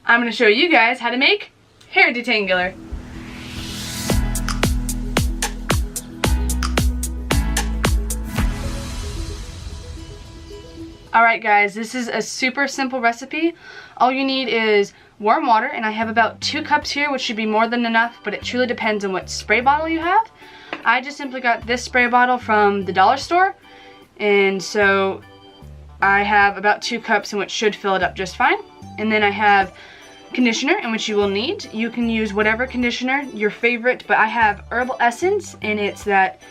I'm going to show you guys how to make hair detangler. Alright guys, this is a super simple recipe. All you need is warm water, and I have about 2 cups here, which should be more than enough, but it truly depends on what spray bottle you have. I just simply got this spray bottle from the dollar store, and so I have about 2 cups, in which should fill it up just fine. And then I have conditioner, in which you will need. You can use whatever conditioner, your favorite, but I have herbal essence, and it's that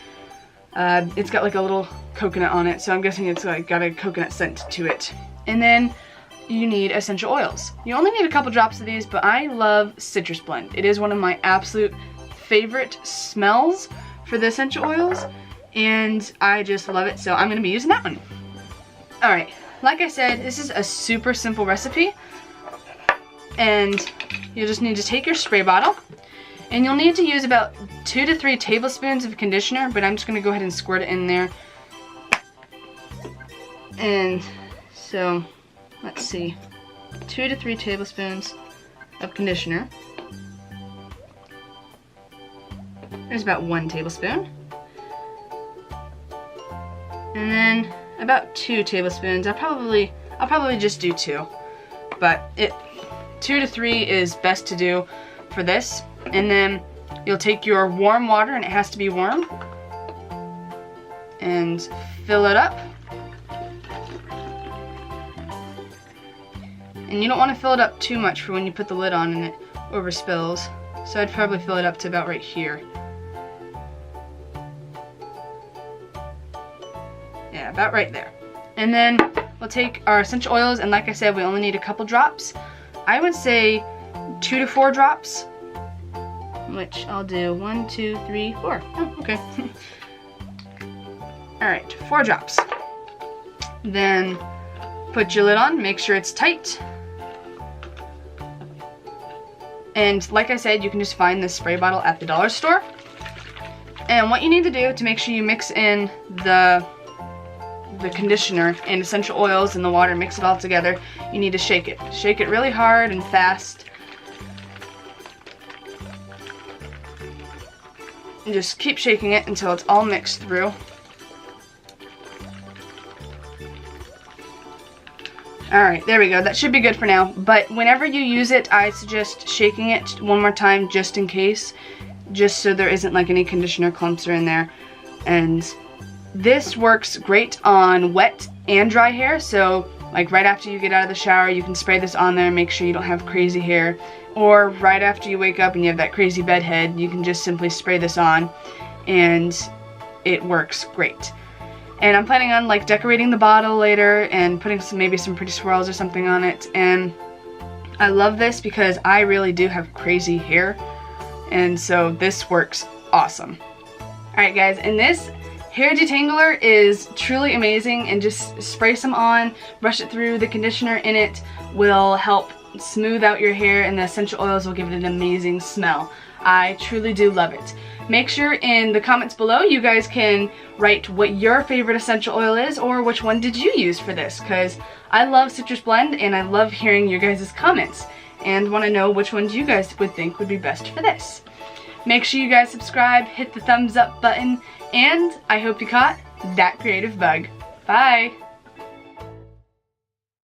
it's got like a little coconut on it, so I'm guessing it's like got a coconut scent to it. And then you need essential oils. You only need a couple drops of these, but I love citrus blend. It is one of my absolute favorite smells for the essential oils, and I just love it, so I'm going to be using that one. Alright, like I said, this is a super simple recipe, and you'll just need to take your spray bottle, and you'll need to use about 2 to 3 tablespoons of conditioner, but I'm just going to go ahead and squirt it in there. And so, let's see, 2 to 3 tablespoons of conditioner. There's about 1 tablespoon. And then about 2 tablespoons. I'll probably just do 2. But 2 to 3 is best to do for this. And then you'll take your warm water, and it has to be warm, and fill it up. And you don't want to fill it up too much for when you put the lid on and it overspills. So I'd probably fill it up to about right here. Yeah, about right there. And then we'll take our essential oils, and like I said, we only need a couple drops. I would say 2 to 4 drops, which I'll do 1, 2, 3, 4. Oh, okay. Alright, 4 drops. Then put your lid on, make sure it's tight. And like I said, you can just find this spray bottle at the dollar store. And what you need to do to make sure you mix in the conditioner and essential oils and the water, mix it all together, you need to shake it. Shake it really hard and fast. And just keep shaking it until it's all mixed through. Alright, there we go. That should be good for now. But whenever you use it, I suggest shaking it one more time just in case. Just so there isn't like any conditioner clumps are in there. And this works great on wet and dry hair. So like right after you get out of the shower, you can spray this on there and make sure you don't have crazy hair. Or right after you wake up and you have that crazy bed head, you can just simply spray this on, and it works great. And I'm planning on like decorating the bottle later and putting maybe some pretty swirls or something on it. And I love this because I really do have crazy hair, and so this works awesome. Alright guys, and this hair detangler is truly amazing, and just spray some on, brush it through. The conditioner in it will help smooth out your hair, and the essential oils will give it an amazing smell. I truly do love it. Make sure in the comments below you guys can write what your favorite essential oil is, or which one did you use for this, because I love Citrus Blend and I love hearing your guys' comments and want to know which ones you guys would think would be best for this. Make sure you guys subscribe, hit the thumbs up button, and I hope you caught that creative bug. Bye!